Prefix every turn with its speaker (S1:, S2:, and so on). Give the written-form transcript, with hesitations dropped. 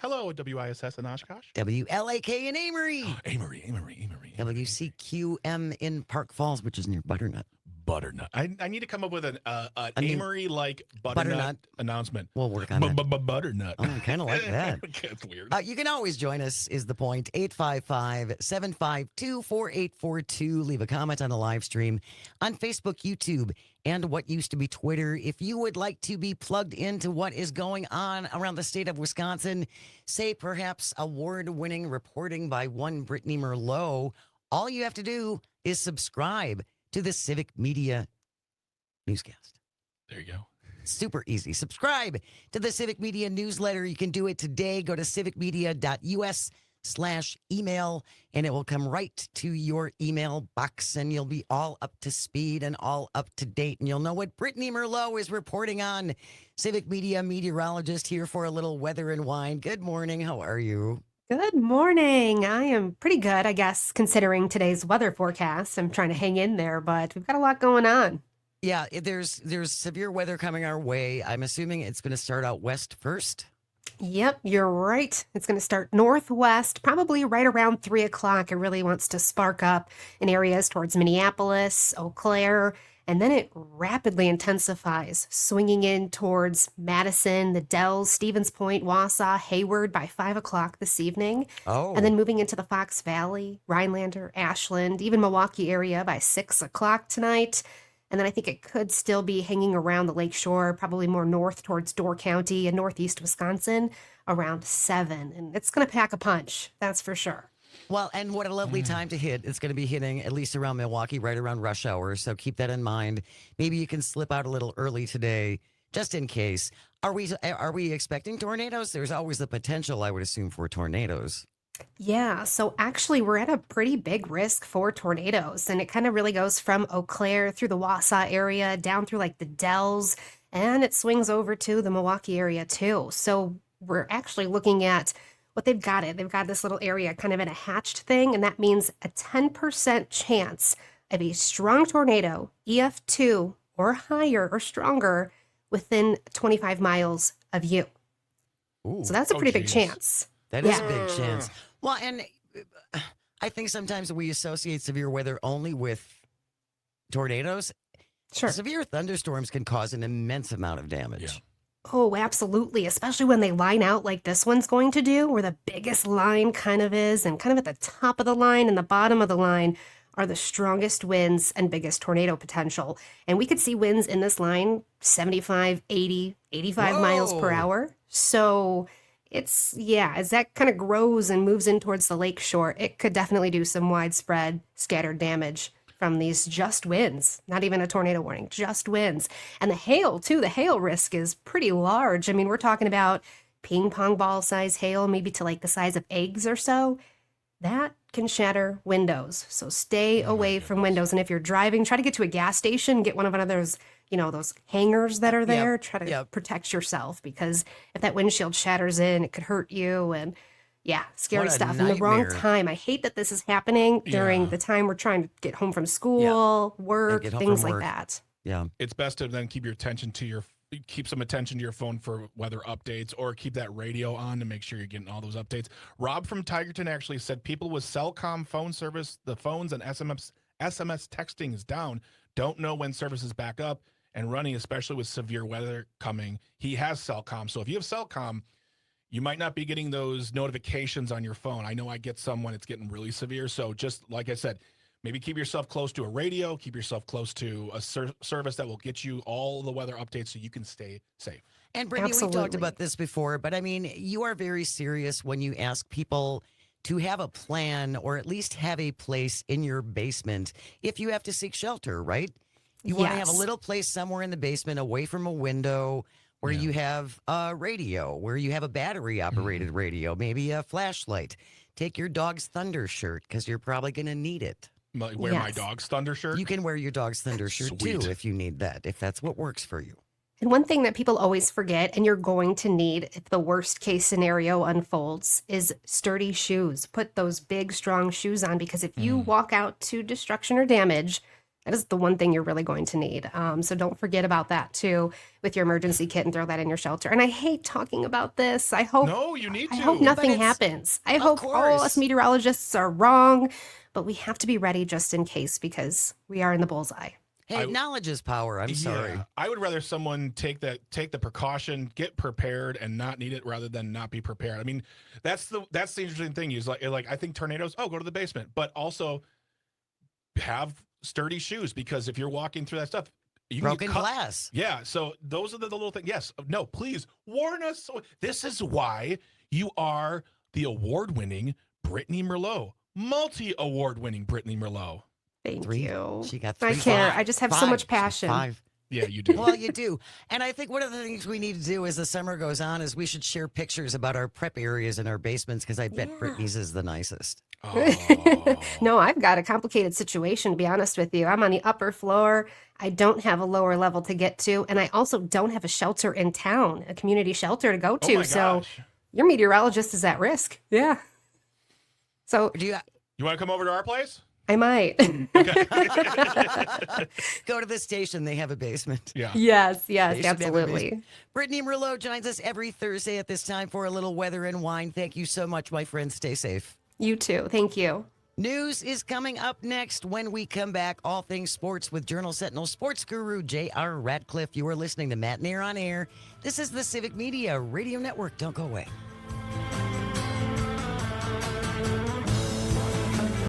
S1: Hello, WISS in Oshkosh.
S2: WLAK in Amory.
S1: Amory.
S2: WCQM in Park Falls, which is near Butternut.
S1: Butternut. I need to come up with an
S2: new
S1: Amory-like butternut announcement.
S2: We'll work on that.
S1: Butternut.
S2: Oh, I kind of like that.
S1: That's weird.
S2: You can always join us, is the point. 855-752-4842. Leave a comment on the live stream on Facebook, YouTube, and what used to be Twitter. If you would like to be plugged into what is going on around the state of Wisconsin, say perhaps award-winning reporting by one Brittney Merlot, all you have to do is subscribe to the Civic Media newscast.
S1: There you go.
S2: Super easy. Subscribe to the Civic Media newsletter. You can do it today. Go to civicmedia.us/email, and it will come right to your email box, and you'll be all up to speed and all up to date, and you'll know what Brittney Merlot is reporting on. Civic Media meteorologist here for a little weather and wine. Good morning. How are you?
S3: Good morning. I am pretty good, I guess, considering today's weather forecast. I'm trying to hang in there, but we've got a lot going on.
S2: Yeah, there's severe weather coming our way. I'm assuming it's going to start out west first.
S3: Yep, you're right. It's going to start northwest, probably right around 3 o'clock. It really wants to spark up in areas towards Minneapolis, Eau Claire, and then it rapidly intensifies, swinging in towards Madison, the Dells, Stevens Point, Wausau, Hayward by 5 o'clock this evening.
S2: Oh.
S3: And then moving into the Fox Valley, Rhinelander, Ashland, even Milwaukee area by 6 o'clock tonight. And then I think it could still be hanging around the lakeshore, probably more north towards Door County and northeast Wisconsin around 7. And it's going to pack a punch, that's for sure.
S2: Well, and what a lovely time to hit. It's going to be hitting at least around Milwaukee, right around rush hour. So keep that in mind. Maybe you can slip out a little early today, just in case. Are we expecting tornadoes? There's always the potential, I would assume, for tornadoes.
S3: Yeah, so actually we're at a pretty big risk for tornadoes, and it kind of really goes from Eau Claire through the Wausau area, down through like the Dells, and it swings over to the Milwaukee area too. So we're actually looking at what they've got it. They've got this little area kind of in a hatched thing, and that means a 10% chance of a strong tornado, EF2 or higher or stronger, within 25 miles of you.
S2: Ooh.
S3: So that's a pretty big chance.
S2: That is a big chance. Well, and I think sometimes we associate severe weather only with tornadoes.
S3: Sure.
S2: Severe thunderstorms can cause an immense amount of damage.
S1: Yeah.
S3: Oh, absolutely. Especially when they line out like this one's going to do, where the biggest line kind of is, and kind of at the top of the line and the bottom of the line are the strongest winds and biggest tornado potential. And we could see winds in this line 75, 80, 85 miles per hour. So it's, as that kind of grows and moves in towards the lake shore, it could definitely do some widespread scattered damage from these just winds. Not even a tornado warning, just winds. And the hail, too. The hail risk is pretty large. I mean, we're talking about ping pong ball size hail, maybe to like the size of eggs or so. That can shatter windows. So stay away from windows. And if you're driving, try to get to a gas station, get one of those, those hangers that are there. Try to protect yourself, because if that windshield shatters in, it could hurt you. And scary stuff. In the wrong time. I hate that this is happening during the time we're trying to get home from school, work, things like that.
S2: Yeah.
S1: It's best to then keep some attention to your phone for weather updates, or keep that radio on to make sure you're getting all those updates. Rob from Tigerton actually said people with Cellcom phone service, the phones and SMS texting is down. Don't know when service is back up and running, especially with severe weather coming. He has Cellcom. So if you have Cellcom, you might not be getting those notifications on your phone. I know I get some when it's getting really severe. So just like I said, maybe keep yourself close to a radio, keep yourself close to a service that will get you all the weather updates so you can stay safe.
S2: And Brittney, we've talked about this before, but I mean, you are very serious when you ask people to have a plan, or at least have a place in your basement if you have to seek shelter, right? You want to have a little place somewhere in the basement away from a window, where you have a radio, where you have a battery-operated radio, maybe a flashlight. Take your dog's Thunder shirt, because you're probably going to need it.
S1: Wear my dog's Thunder shirt?
S2: You can wear your dog's Thunder shirt, too, if you need that, if that's what works for you.
S3: And one thing that people always forget, and you're going to need if the worst-case scenario unfolds, is sturdy shoes. Put those big, strong shoes on, because if you walk out to destruction or damage, That is the one thing you're really going to need. So don't forget about that too with your emergency kit and throw that in your shelter. And I hate talking about this.
S1: No, you need
S3: I
S1: to.
S3: hope nothing
S2: But it's-
S3: happens. I
S2: Of
S3: hope all
S2: course.
S3: us meteorologists are wrong, but we have to be ready just in case because we are in the bullseye.
S2: Hey, knowledge is power. I'm sorry.
S1: Yeah, I would rather someone take the precaution, get prepared, and not need it rather than not be prepared. I mean, that's the interesting thing. Is like I think tornadoes. Oh, go to the basement, but also have sturdy shoes because if you're walking through that stuff, you can
S2: Broken
S1: get cut.
S2: glass.
S1: Yeah, so those are the little things. Yes, no, please warn us. This is why you are the award-winning Brittney Merlot, multi-award-winning Brittney Merlot.
S3: Thank
S2: Three.
S3: you.
S2: She got
S3: I
S2: three.
S3: care.
S2: Five.
S3: I just have so
S2: Five.
S3: much
S2: She's
S3: passion.
S2: 5.
S1: Yeah, you do.
S2: Well, you do. And I think one of the things we need to do as the summer goes on is we should share pictures about our prep areas and our basements because I bet
S3: Yeah.
S2: Brittany's is the nicest.
S1: Oh.
S3: No, I've got a complicated situation, to be honest with you. I'm on the upper floor. I don't have a lower level to get to. And I also don't have a shelter in town, a community shelter to go
S1: Oh
S3: to.
S1: my
S3: So
S1: gosh.
S3: your meteorologist is at risk. Yeah. So
S2: Do you
S1: You want to come over to our place?
S3: I might.
S1: Okay.
S2: go to the station? They have a basement.
S1: Yeah.
S3: Yes,
S2: They
S3: yes,
S2: should have a
S3: absolutely.
S2: Brittney Merlot joins us every Thursday at this time for a little weather and wine. Thank you so much, my friend. Stay safe.
S3: You too. Thank you.
S2: News is coming up next. When we come back, all things sports with Journal Sentinel sports guru J.R. Radcliffe. You are listening to Matt Nair on Air. This is the Civic Media Radio Network. Don't go away.